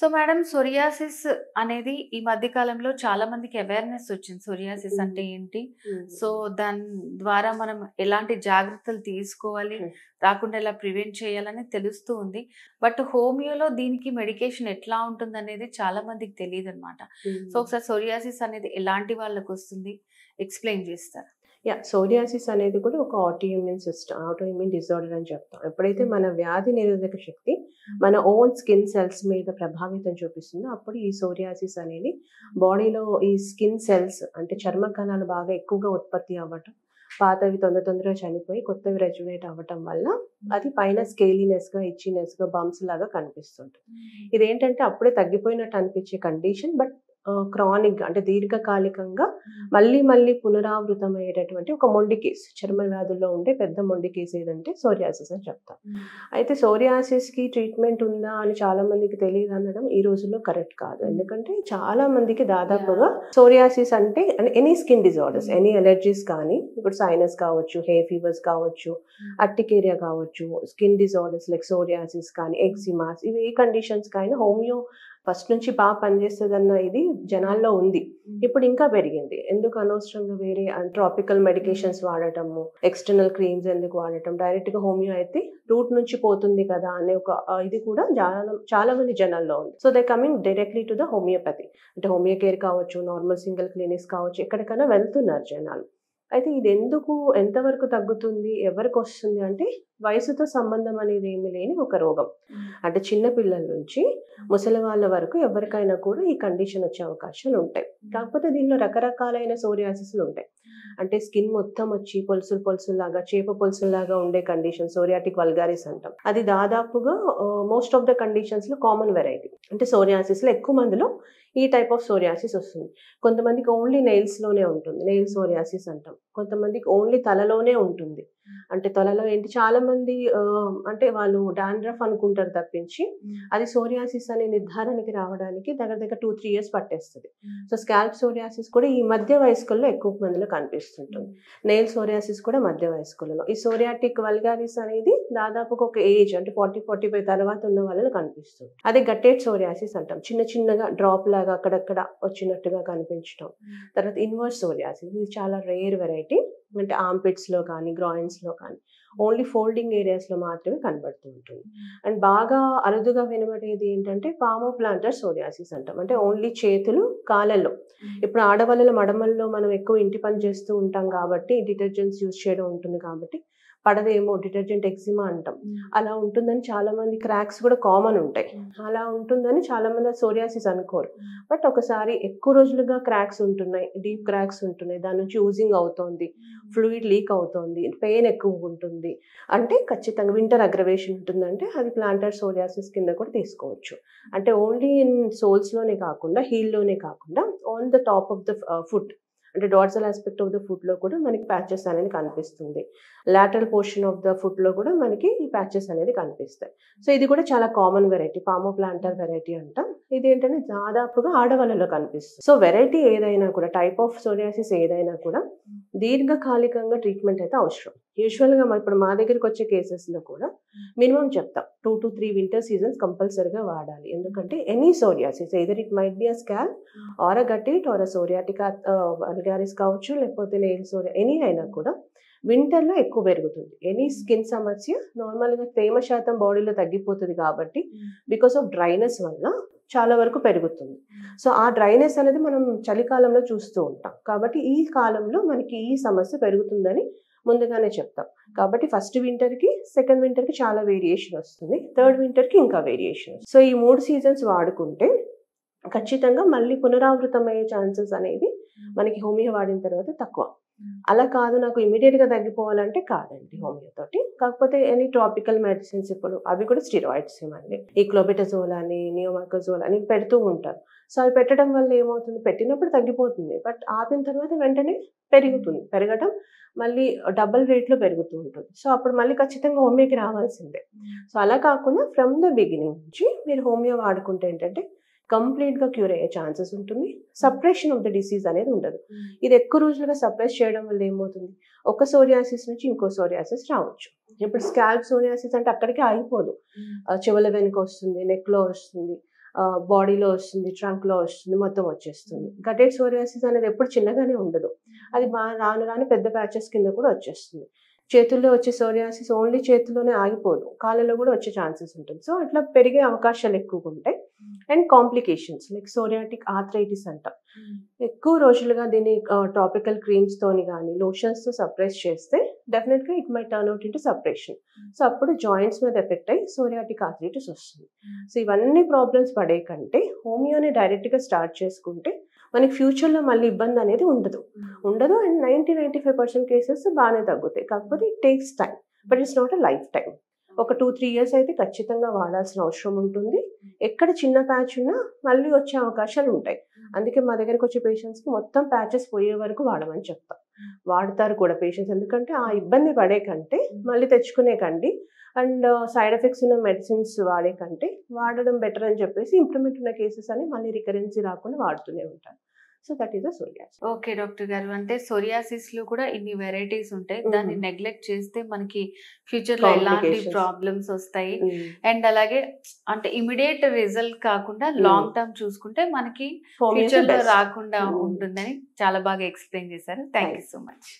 So madam psoriasis అనేది ఈ మధ్య కాలంలో చాలా మందికి అవేర్‌నెస్ వచ్చింది. సోరియాసిస్ హ్మ్. అంటే ఏంటి? సో హ్మ్. దాని ద్వారా మనం ఎలాంటి జాగ్రత్తలు తీసుకోవాలి? హ్మ్. రాకుండా ఎలా ప్రివెంట్ చేయాలని తెలుస్తూ ఉంది. బట్ హోమియోలో దీనికి మెడికేషన్ ఎట్లా ఉంటుందనేది చాలా మందికి తెలీదనమాట. సో హ్మ్. ఒకసారి సోరియాసిస్ అనేది ఎలాంటి వాళ్ళకొస్తుంది? ఎక్స్‌ప్లెయిన్ చేస్తారా? సోరియాసిస్ అనేది కూడా ఒక ఆటోఇమ్యూన్ డిజార్డర్ అని చెప్తాం. ఎప్పుడైతే మన వ్యాధి నిరోధక శక్తి మన ఓన్ స్కిన్ సెల్స్ మీద ప్రభావితం చూపిస్తుందో, అప్పుడు ఈ సోరియాసిస్ అనేది బాడీలో ఈ స్కిన్ సెల్స్ అంటే చర్మ కణాలు బాగా ఎక్కువగా ఉత్పత్తి అవ్వటం, పాతవి తొందరగా చనిపోయి కొత్తవి రెజ్యునేట్ అవ్వటం వల్ల అది పైన స్కేలీనెస్‌గా, ఇచ్చింగ్‌నెస్‌గా, బంప్స్ లాగా కనిపిస్తుంటుంది. ఇదేంటంటే అప్పుడే తగ్గిపోయినట్టు అనిపించే కండిషన్. బట్ క్రానిక్‌గా అంటే దీర్ఘకాలికంగా మళ్ళీ మళ్ళీ పునరావృతమయ్యేటటువంటి ఒక మొండి కేస్. చర్మ వ్యాధుల్లో ఉండే పెద్ద మొండి కేస్ ఏదంటే సోరియాసిస్ అని చెప్తాం. అయితే సోరియాసిస్‌కి ట్రీట్మెంట్ ఉందా అని చాలా మందికి తెలీదనడం ఈ రోజుల్లో కరెక్ట్ కాదు. ఎందుకంటే చాలా మందికి దాదాపుగా సోరియాసిస్ అంటే any skin disorders, any allergies కానీ, ఇప్పుడు సైనస్ కావచ్చు, హెయిర్ ఫీవర్స్ కావచ్చు, అర్టికేరియా కావచ్చు, స్కిన్ డిజార్డర్స్ లైక్ సోరియాసిస్ కానీ, ఎగ్జిమాస్, ఇవి ఏ కండిషన్స్‌కైనా హోమియో ఫస్ట్ నుంచి పనిచేస్తదన్న ఇది జనాల్లో ఉంది. ఇప్పుడు ఇంకా పెరిగింది. ఎందుకు అనవసరంగా వేరే ట్రాపికల్ మెడికేషన్స్ వాడటము, ఎక్స్‌టర్నల్ క్రీమ్స్ ఎందుకు వాడటం, డైరెక్ట్‌గా హోమియో అయితే రూట్ నుంచి పోతుంది కదా అనే ఒక ఇది కూడా చాలా మంది జనాల్లో ఉంది. So, they coming directly to the homeopathy. అంటే హోమియో కేర్ కావచ్చు, నార్మల్ సింగిల్ క్లినిక్స్ కావచ్చు, ఎక్కడికైనా వెళ్తున్నారు జనాలు. అయితే ఇదెందుకు, ఎంతవరకు తగ్గుతుంది, ఎవరికొస్తుంది అంటే వయసుతో సంబంధం అనేది ఏమీ లేని ఒక రోగం. అంటే చిన్న పిల్లల నుంచి ముసలి వాళ్ళ వరకు ఎవరికైనా కూడా ఈ కండిషన్ వచ్చే అవకాశాలుంటాయి. కాకపోతే దీనిలో రకరకాలైన సోరియాసిస్‌లుంటాయి. అంటే స్కిన్ మొత్తం వచ్చి పొలుసుల్లాగా, చేప పొలుసుల్లాగా ఉండే కండిషన్ సోరియాటిక్ వల్గారిస్ అంటాం. అది దాదాపుగా మోస్ట్ ఆఫ్ ద కండిషన్స్‌లో కామన్ వెరైటీ. అంటే సోరియాసిస్‌లో ఎక్కువ మందిలో ఈ టైప్ ఆఫ్ సోరియాసిస్ వస్తుంది. కొంతమందికి ఓన్లీ నెయిల్స్‌లోనే ఉంటుంది. నెయిల్ సోరియాసిస్ అంటాం. కొంతమందికి ఓన్లీ తలలోనే ఉంటుంది. అంటే తలలో ఏంటి చాలామంది అంటే వాళ్ళు డాండ్రఫ్ అనుకుంటారు తప్పించి, అది సోరియాసిస్ అనే నిర్ధారణకి రావడానికి దగ్గర దగ్గర 2, 3 ఇయర్స్ పట్టేస్తది. సో, స్కాల్ప్ సోరియాసిస్ కూడా ఈ మధ్య వయస్కుల్లో ఎక్కువ మందిలో కనిపిస్తుంటుంది. నెయిల్ సోరియాసిస్ కూడా మధ్య వయస్కులలో. ఈ సోరియాటిక్ వల్గారిస్ అనేది దాదాపుగా ఒక ఏజ్ అంటే 40, 45 తర్వాత ఉన్న వాళ్ళలో కనిపిస్తుంది. అదే గట్టెడ్ సోరియాసిస్ అంటాం. చిన్న చిన్నగా డ్రాప్ లాగా అక్కడక్కడ వచ్చినట్టుగా కనిపించటం. తర్వాత ఇన్వర్స్ సోరియాసిస్, ఇది చాలా రేర్ వెరైటీ. అంటే ఆర్మ్‌పిట్స్‌లో కానీ, గ్రాయిన్స్‌లో కానీ, ఓన్లీ ఫోల్డింగ్ ఏరియాస్‌లో మాత్రమే కనబడుతూ ఉంటుంది. అండ్ బాగా అరుదుగా వినబడేది ఏంటంటే పామోప్లాంటర్ సోరియాసిస్ అంటాం. అంటే ఓన్లీ చేతులు, కాళ్ళల్లో. ఇప్పుడు ఆడవాళ్ళలో మడమల్లో మనం ఎక్కువ ఇంటి పని చేస్తూ ఉంటాం కాబట్టి, డిటర్జెంట్స్ యూజ్ చేయడం ఉంటుంది కాబట్టి పడదేమో, డిటర్జెంట్ ఎగ్జిమా అంటాం. అలా ఉంటుందని చాలామంది, క్రాక్స్ కూడా కామన్ ఉంటాయి. అలా ఉంటుందని చాలామంది సోరియాసిస్ అనుకోరు. బట్ ఒకసారి ఎక్కువ రోజులుగా క్రాక్స్ ఉంటున్నాయి, డీప్ క్రాక్స్ ఉంటున్నాయి, దాని నుంచి ఊజింగ్ అవుతోంది, ఫ్లూయిడ్ లీక్ అవుతోంది, పెయిన్ ఎక్కువగుంటుంది అంటే ఖచ్చితంగా వింటర్ అగ్రవేషన్ ఉంటుందంటే అది ప్లాంటర్ సోరియాసిస్ కింద కూడా తీసుకోవచ్చు. అంటే ఓన్లీ ఇన్ సోల్స్‌లోనే కాకుండా, హీల్‌లోనే కాకుండా on the top of the foot అంటే డార్సల్ యాస్పెక్ట్ ఆఫ్ ద ఫుట్‌లో కూడా మనకి ప్యాచెస్ అనేది కనిపిస్తుంది. లాటరల్ పోర్షన్ ఆఫ్ ద ఫుట్‌లో కూడా మనకి ఈ ప్యాచెస్ అనేది కనిపిస్తాయి. సో, ఇది కూడా చాలా కామన్ వెరైటీ. పామోప్లాంటర్ వెరైటీ అంటాం. ఇదేంటంటే దాదాపుగా ఆడవాళ్ళలో కనిపిస్తుంది. సో, వెరైటీ ఏదైనా కూడా, టైప్ ఆఫ్ సోరియాసిస్ ఏదైనా కూడా దీర్ఘకాలికంగా ట్రీట్మెంట్ అయితే అవసరం. యూజువల్‌గా ఇప్పుడు మా దగ్గరికొచ్చే కేసెస్‌లో కూడా మినిమమ్ చెప్తాం. 2-3 వింటర్ సీజన్స్ కంపల్సరీగా వాడాలి. ఎందుకంటే any psoriasis either it might be a scalp or a guttate or a psoriatic vulgaris కావచ్చు, లేకపోతే నెయిల్ ఎనీ అయినా కూడా వింటర్‌లో ఎక్కువ పెరుగుతుంది. ఎనీ స్కిన్ సమస్య నార్మల్‌గా తేమ శాతం బాడీలో తగ్గిపోతది కాబట్టి బికాస్ ఆఫ్ డ్రైనెస్ వల్ల చాలా వరకు పెరుగుతుంది. సో, ఆ డ్రైనెస్ అనేది మనం చలికాలంలో చూస్తూ ఉంటాం. కాబట్టి ఈ కాలంలో మనకి ఈ సమస్య పెరుగుతుందని ముందుగానే చెప్తాం. కాబట్టి ఫస్ట్ వింటర్‌కి, సెకండ్ వింటర్‌కి చాలా వేరియేషన్ వస్తుంది. థర్డ్ వింటర్‌కి ఇంకా వేరియేషన్ వస్తుంది. సో, ఈ 3 సీజన్స్ వాడుకుంటే ఖచ్చితంగా మళ్ళీ పునరావృతమయ్యే ఛాన్సెస్ అనేది మనకి హోమియో వాడిన తర్వాత తక్కువ. అలా కాదు నాకు ఇమ్మీడియేట్‌గా తగ్గిపోవాలంటే కాదండి హోమియోతోటి. కాకపోతే ఎనీ ట్రాపికల్ మెడిసిన్స్ ఇప్పుడు అవి కూడా స్టెరాయిడ్సే మళ్ళీ. ఈ క్లోబెటజోల్ అని, నియోమార్కజోల్ అని పెడుతూ ఉంటారు. సో, అవి పెట్టడం వల్ల ఏమవుతుంది, పెట్టినప్పుడు తగ్గిపోతుంది. బట్ ఆపిన తర్వాత వెంటనే పెరుగుతుంది. పెరగడం మళ్ళీ డబుల్ రేట్‌లో పెరుగుతూ ఉంటుంది. సో, అప్పుడు మళ్ళీ ఖచ్చితంగా హోమియోకి రావాల్సిందే. సో, అలా కాకుండా ఫ్రమ్ ద బిగినింగ్ నుంచి మీరు హోమియో వాడుకుంటే ఏంటంటే కంప్లీట్‌గా క్యూర్ అయ్యే ఛాన్సెస్ ఉంటుంది. సప్రెషన్ ఆఫ్ ద డిసీజ్ అనేది ఉండదు. ఇది ఎక్కువ రోజులుగా సప్రెస్ చేయడం వల్ల ఏమవుతుంది, ఒక సోరియాసిస్ నుంచి ఇంకో సోరియాసిస్ రావచ్చు. ఇప్పుడు స్కాల్ప్ సోరియాసిస్ అంటే అక్కడికే ఆగిపోదు. చెవుల వెనుక వస్తుంది, నెక్‌లో వస్తుంది. బాడీలో వస్తుంది, ట్రంక్లో వస్తుంది, మొత్తం వచ్చేస్తుంది. గటెడ్ సోరియాసిస్ అనేది ఎప్పుడు చిన్నగానే ఉండదు, అది రాను రాను పెద్ద ప్యాచెస్ కింద కూడా వచ్చేస్తుంది. చేతుల్లో వచ్చే సోరియాసిస్ ఓన్లీ చేతుల్లోనే ఆగిపోదు, కాళ్ళలో కూడా వచ్చే ఛాన్సెస్ ఉంటుంది. సో అట్లా పెరిగే అవకాశాలు ఎక్కువగా ఉంటాయి. And complications like psoriatic arthritis అంటాం. ఎక్కువ రోజులుగా దీన్ని టాపికల్ క్రీమ్స్తోని కానీ లోషన్స్తో సప్రెస్ చేస్తే డెఫినెట్గా it my turn out into suppression. So అప్పుడు జాయింట్స్ మీద ఎఫెక్ట్ అయ్యి సోరియాటిక్ ఆర్థరైటిస్ వస్తుంది. సో ఇవన్నీ ప్రాబ్లమ్స్ పడే కంటే హోమియోని డైరెక్ట్గా స్టార్ట్ చేసుకుంటే మనకి ఫ్యూచర్లో మళ్ళీ ఇబ్బంది అనేది ఉండదు. అండ్ 90-95% కేసెస్ బాగానే తగ్గుతాయి. కాకపోతే it takes time, but it's not a life time. ఒక 2-3 ఇయర్స్ అయితే ఖచ్చితంగా వాడాల్సిన అవసరం ఉంటుంది. ఎక్కడ చిన్న ప్యాచ్ ఉన్నా మళ్ళీ వచ్చే అవకాశాలు ఉంటాయి. అందుకే మా దగ్గరకు వచ్చే పేషెంట్స్కి మొత్తం ప్యాచెస్ పోయే వరకు వాడమని చెప్తాం. వాడతారు కూడా పేషెంట్స్, ఎందుకంటే ఆ ఇబ్బంది పడే కంటే మళ్ళీ తెచ్చుకునే కండి అండ్ సైడ్ ఎఫెక్ట్స్ ఉన్న మెడిసిన్స్ వాడే కంటే వాడడం బెటర్ అని చెప్పేసి ఇంప్రూవ్మెంట్ ఉన్న కేసెస్ అని మళ్ళీ రికరెన్సీ రాకుండా వాడుతూనే ఉంటారు. So that is the psoriasis. Okay doctor గారు, అంటే సోరియాసిస్ లో కూడా ఇన్ని వెరైటీస్ ఉంటాయి. దాన్ని నెగ్లెక్ట్ చేస్తే మనకి ఫ్యూచర్ లో ఎలాంటి ప్రాబ్లమ్స్ వస్తాయి, అండ్ అలాగే అంటే ఇమిడియట్ రిజల్ట్ కాకుండా లాంగ్ టర్మ్ చూసుకుంటే మనకి ఫ్యూచర్ లో రాకుండా ఉంటుందని చాలా బాగా ఎక్స్ప్లెయిన్ చేశారు. Thank you so much.